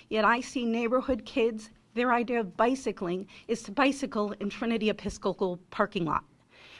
Yet I see neighborhood kids, their idea of bicycling is to bicycle in Trinity Episcopal parking lot.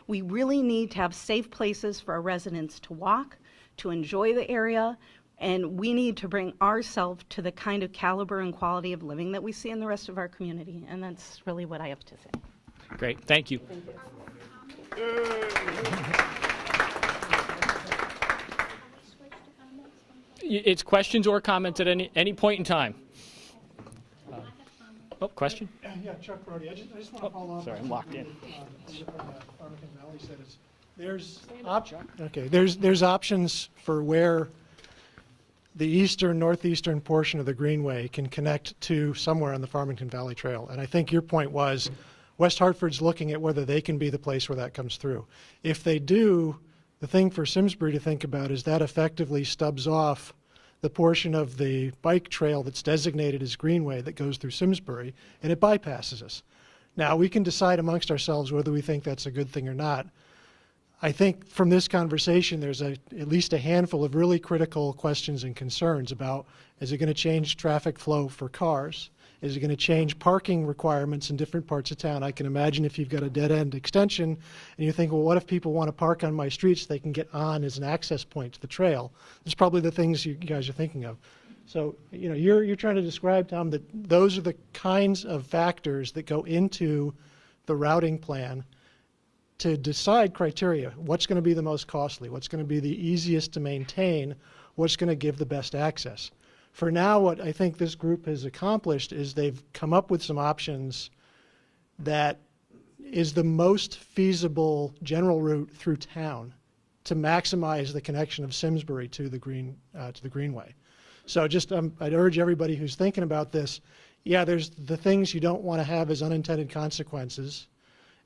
We really need to have safe places for our residents to walk, to enjoy the area, and we need to bring ourselves to the kind of caliber and quality of living that we see in the rest of our community. And that's really what I have to say. Great, thank you. Thank you. It's questions or comments at any point in time. Question? Yeah, Chuck Brody. I just want to follow up. Sorry, I'm locked in. Farmington Valley said there's options for where the northeastern portion of the Greenway can connect to somewhere on the Farmington Valley Trail. And I think your point was West Hartford's looking at whether they can be the place where that comes through. If they do, the thing for Simsbury to think about is that effectively stubs off the portion of the bike trail that's designated as Greenway that goes through Simsbury, and it bypasses us. Now, we can decide amongst ourselves whether we think that's a good thing or not. I think from this conversation, there's at least a handful of really critical questions and concerns about, is it going to change traffic flow for cars? Is it going to change parking requirements in different parts of town? I can imagine if you've got a dead-end extension and you think, well, what if people want to park on my street so they can get on as an access point to the trail? That's probably the things you guys are thinking of. So, you know, you're trying to describe, Tom, that those are the kinds of factors that go into the routing plan to decide criteria. What's going to be the most costly? What's going to be the easiest to maintain? What's going to give the best access? For now, what I think this group has accomplished is they've come up with some options that is the most feasible general route through town to maximize the connection of Simsbury to the Greenway. So just I'd urge everybody who's thinking about this, yeah, there's the things you don't want to have as unintended consequences,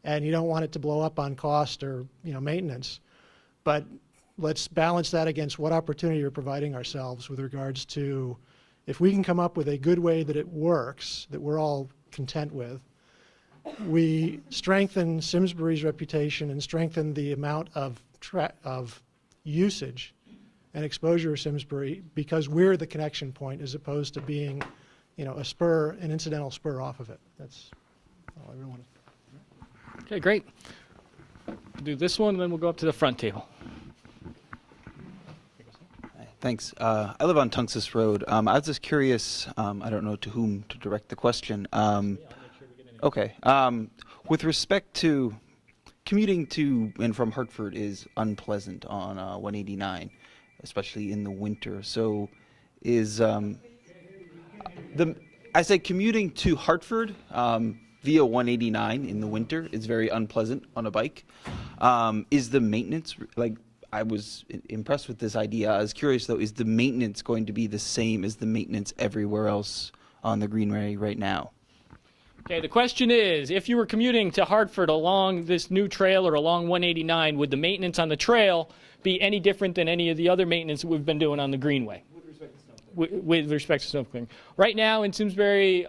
and you don't want it to blow up on cost or, you know, maintenance. But let's balance that against what opportunity we're providing ourselves with regards to, if we can come up with a good way that it works, that we're all content with, we strengthen Simsbury's reputation and strengthen the amount of usage and exposure of Simsbury, because we're the connection point as opposed to being, you know, an incidental spur off of it. That's all I really want to. Okay, great. We'll do this one, and then we'll go up to the front table. Thanks. I live on Tunxus Road. I was just curious, I don't know to whom to direct the question. Okay. With respect to commuting to and from Hartford is unpleasant on 189, especially in the winter. So is I say commuting to Hartford via 189 in the winter is very unpleasant on a bike. Is the maintenance, like, I was impressed with this idea. I was curious, though, is the maintenance going to be the same as the maintenance everywhere else on the Greenway right now? Okay, the question is, if you were commuting to Hartford along this new trail or along 189, would the maintenance on the trail be any different than any of the other maintenance that we've been doing on the Greenway? With respect to snow clearing. Right now in Simsbury,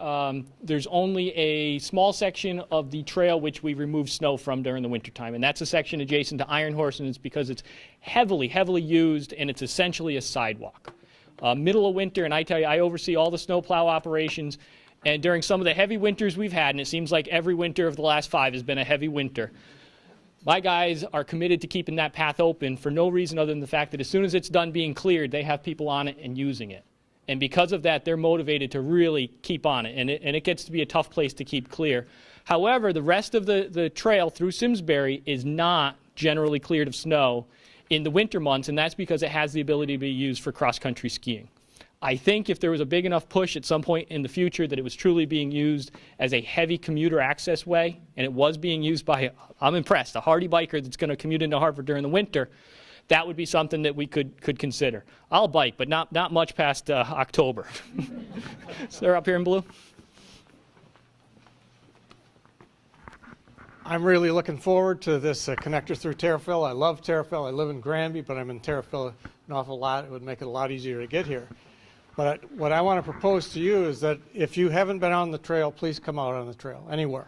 there's only a small section of the trail which we remove snow from during the wintertime, and that's a section adjacent to Iron Horse, and it's because it's heavily used, and it's essentially a sidewalk. Middle of winter, and I tell you, I oversee all the snowplow operations, and during some of the heavy winters we've had, and it seems like every winter of the last 5 has been a heavy winter, my guys are committed to keeping that path open for no reason other than the fact that as soon as it's done being cleared, they have people on it and using it. And because of that, they're motivated to really keep on it, and it gets to be a tough place to keep clear. However, the rest of the trail through Simsbury is not generally cleared of snow in the winter months, and that's because it has the ability to be used for cross-country skiing. I think if there was a big enough push at some point in the future that it was truly being used as a heavy commuter access way, and it was being used by, I'm impressed, a hardy biker that's going to commute into Hartford during the winter, that would be something that we could consider. I'll bike, but not much past October. So they're up here in blue. I'm really looking forward to this connector through Tariffiville. I love Tariffiville. I live in Granby, but I'm in Tariffiville an awful lot. It would make it a lot easier to get here. But what I want to propose to you is that if you haven't been on the trail, please come out on the trail, anywhere.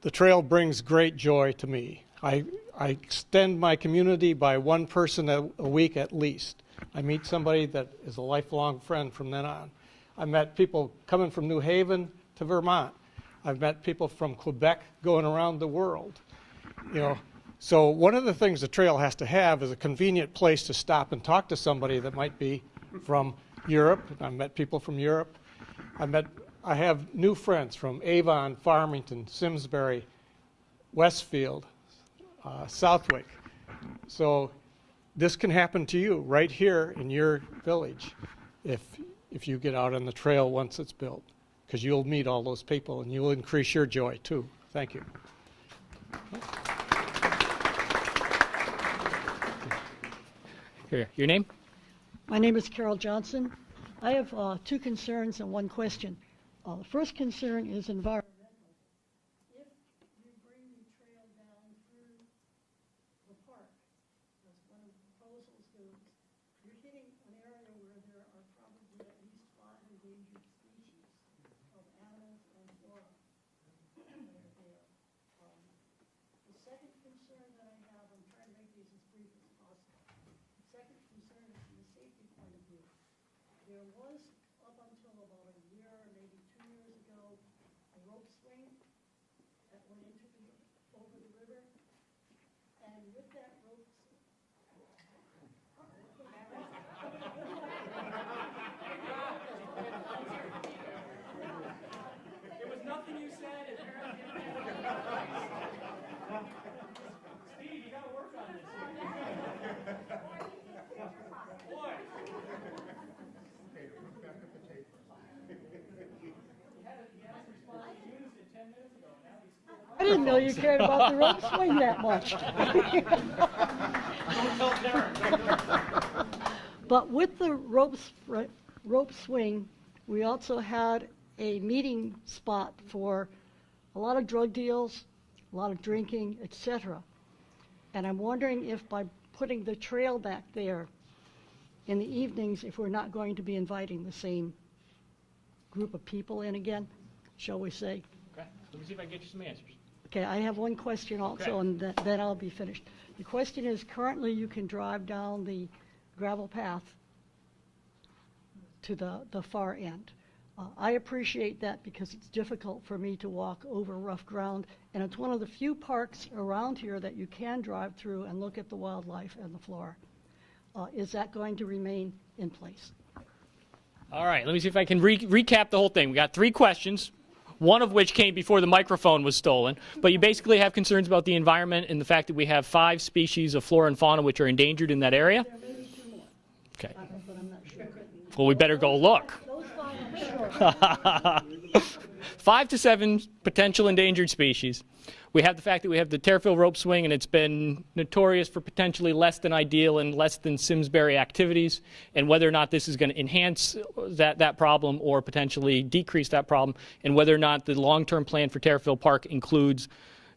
The trail brings great joy to me. I extend my community by one person a week at least. I meet somebody that is a lifelong friend from then on. I met people coming from New Haven to Vermont. I've met people from Quebec going around the world. You know, so one of the things the trail has to have is a convenient place to stop and talk to somebody that might be from Europe. I've met people from Europe. I have new friends from Avon, Farmington, Simsbury, Westfield, Southwick. So this can happen to you right here in your village if you get out on the trail once it's built, because you'll meet all those people and you'll increase your joy too. Thank you. Here, your name? My name is Carol Johnson. I have two concerns and one question. The first concern is environmental. If you bring the trail down through the park, as one of the proposals is, you're hitting an area where there are probably at least 5 endangered species of animals and flora that are there. The second concern that I have, I'm trying to make these as brief as possible. The second concern is from a safety point of view. There was, up until about a year, maybe 2 years ago, a rope swing that went over the river. And with that rope It was nothing you said. Steve, you got to work on this. Boy. I didn't know you cared about the rope swing that much. But with the rope swing, we also had a meeting spot for a lot of drug deals, a lot of drinking, etc. And I'm wondering if by putting the trail back there in the evenings, if we're not going to be inviting the same group of people in again, shall we say. Okay, let me see if I can get you some answers. Okay, I have one question also, Okay. and then I'll be finished. The question is, currently you can drive down the gravel path to the far end. I appreciate that because it's difficult for me to walk over rough ground, and it's one of the few parks around here that you can drive through and look at the wildlife and the flora. Is that going to remain in place? All right, let me see if I can recap the whole thing. We got 3 questions, one of which came before the microphone was stolen. But you basically have concerns about the environment and the fact that we have 5 species of flora and fauna which are endangered in that area? There may be 2 more, Okay. but I'm not sure. Well, we better go look. Those 5 I'm sure. 5 to 7 potential endangered species. We have the fact that we have the Tariffiville rope swing, and it's been notorious for potentially less than ideal and less than Simsbury activities, and whether or not this is going to enhance that problem or potentially decrease that problem, and whether or not the long-term plan for Tariffiville Park includes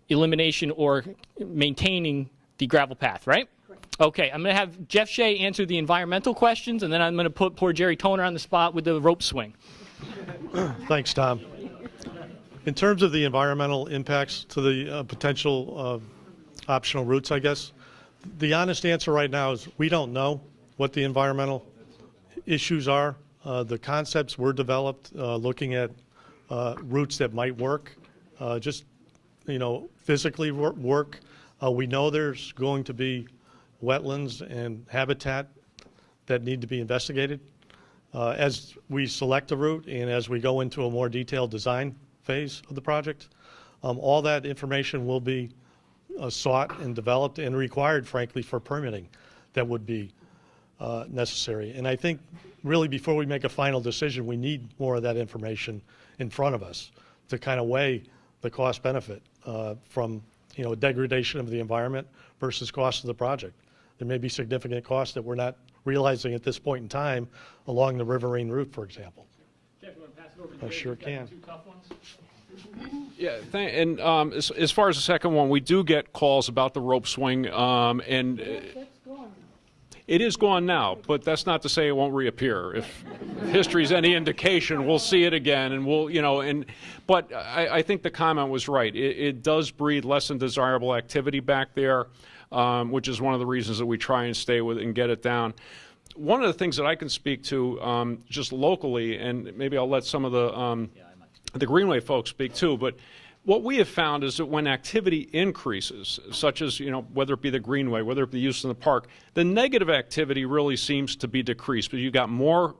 elimination or maintaining the gravel path, right? Okay, I'm going to have Jeff Shea answer the environmental questions, and then I'm going to put poor Jerry Toner on the spot with the rope swing. Thanks, Tom. In terms of the environmental impacts to the potential optional routes, I guess, the honest answer right now is we don't know what the environmental issues are. The concepts were developed looking at routes that might work, just, physically work. We know there's going to be wetlands and habitat that need to be investigated. As we select a route and as we go into a more detailed design phase of the project, all that information will be sought and developed and required, frankly, for permitting that would be necessary. And I think really before we make a final decision, we need more of that information in front of us to kind of weigh the cost benefit from degradation of the environment versus cost of the project. There may be significant costs that we're not realizing at this point in time along the riverine route, for example. Jeff, you want to pass it over to I Jerry? sure You've got can. 2 tough ones. Yeah, and as far as the second one, we do get calls about the rope swing, and That's gone. it is gone now, but that's not to say it won't reappear. If history's any indication, we'll see it again, and but I think the comment was right. It does breed less than desirable activity back there, which is one of the reasons that we try and stay with it and get it down. one of the things that I can speak to just locally, and maybe I'll let some of the Greenway folks speak too, but what we have found is that when activity increases, such as, whether it be the Greenway, whether it be use in the park, the negative activity really seems to be decreased. But you got more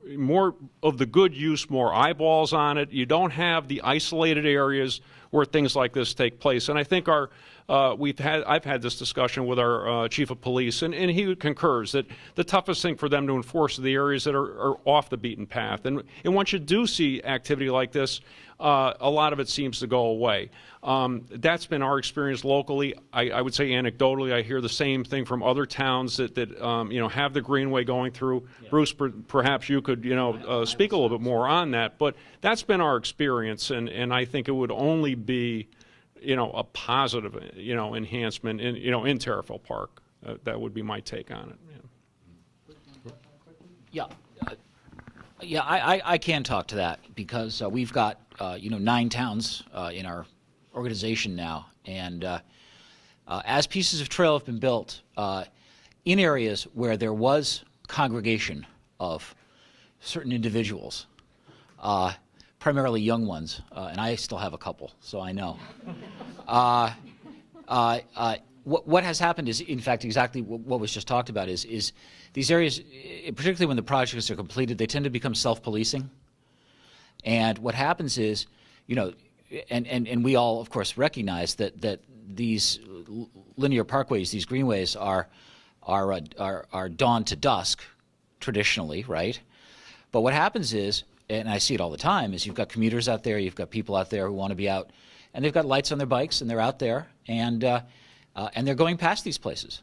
of the good use, more eyeballs on it. You don't have the isolated areas where things like this take place. And I think I've had this discussion with our chief of police, and he concurs that the toughest thing for them to enforce are the areas that are off the beaten path. And once you do see activity like this, a lot of it seems to go away. That's been our experience locally. I would say anecdotally, I hear the same thing from other towns that have the Greenway going through. Yeah. Bruce, perhaps you could speak a little bit more on that. But that's been our experience, and I think it would only be a positive enhancement in Tariffiville Park. That would be my take on it. Yeah, I can talk to that because we've got 9 towns in our organization now, and as pieces of trail have been built in areas where there was congregation of certain individuals, primarily young ones, and I still have a couple, so I know. What has happened is, in fact, exactly what was just talked about is these areas, particularly when the projects are completed, they tend to become self-policing. And what happens is, and we all, of course, recognize that these linear parkways, these greenways, are dawn to dusk, traditionally, right? But what happens is, and I see it all the time, is you've got commuters out there, you've got people out there who want to be out, and they've got lights on their bikes, and they're out there, and they're going past these places,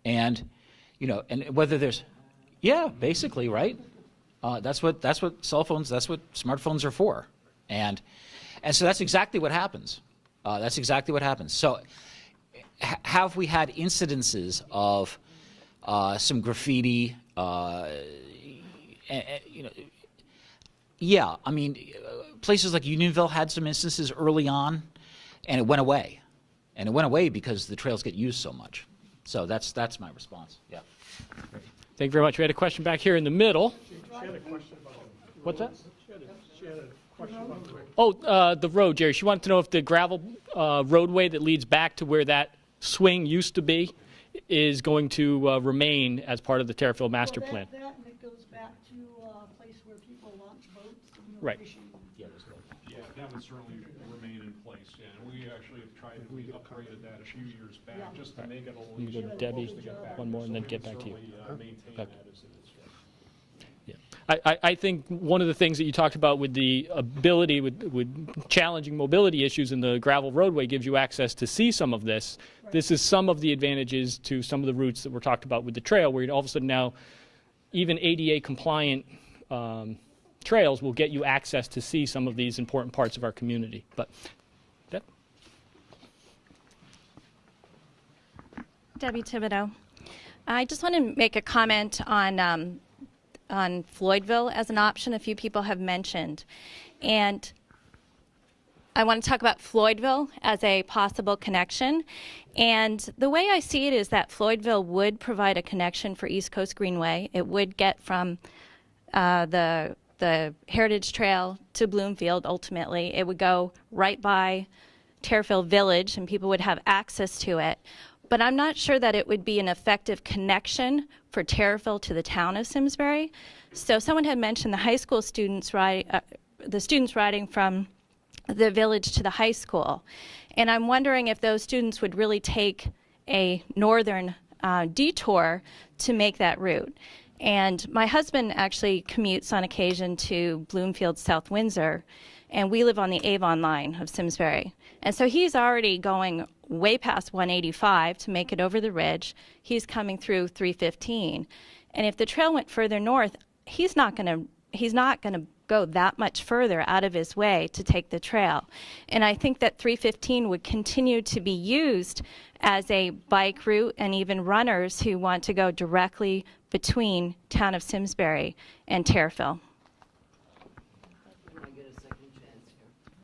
and and whether there's, basically, right? That's what cell phones, that's what smartphones are for, and so that's exactly what happens. That's exactly what happens. So, have we had incidences of some graffiti? Yeah, I mean, places like Unionville had some instances early on, and it went away. And it went away because the trails get used so much. So that's my response. Yeah. Thank you very much. We had a question back here in the middle. She had a question about What's that? She had a question about The road, Jerry. She wanted to know if the gravel roadway that leads back to where that swing used to be is going to remain as part of the Tariffiville master plan. That and it goes back to a place where people launch boats and Right. fishing. Yeah, that would certainly remain in place. Yeah, and we actually have tried, we upgraded that a few years back just to make it a little Let me easier. go to Debbie, to get back. one more, and then So get we back to you. certainly, maintain Okay. that as it is. Yeah. I think one of the things that you talked about with the ability, with challenging mobility issues in the gravel roadway gives you access to see some of this. Right. This is some of the advantages to some of the routes that were talked about with the trail, where all of a sudden now even ADA compliant trails will get you access to see some of these important parts of our community. But that. Debbie Thibodeau. I just want to make a comment on Floydville as an option a few people have mentioned. And I want to talk about Floydville as a possible connection. And the way I see it is that Floydville would provide a connection for East Coast Greenway. It would get from the Heritage Trail to Bloomfield ultimately. It would go right by Tariffiville Village and people would have access to it. But I'm not sure that it would be an effective connection for Tariffiville to the town of Simsbury. So someone had mentioned the high school students riding from the village to the high school. And I'm wondering if those students would really take a northern detour to make that route. And my husband actually commutes on occasion to Bloomfield, South Windsor, and we live on the Avon line of Simsbury. And so he's already going way past 185 to make it over the ridge. He's coming through 315. And if the trail went further north, he's not going to go that much further out of his way to take the trail. And I think that 315 would continue to be used as a bike route, and even runners who want to go directly between town of Simsbury and Tariffiville.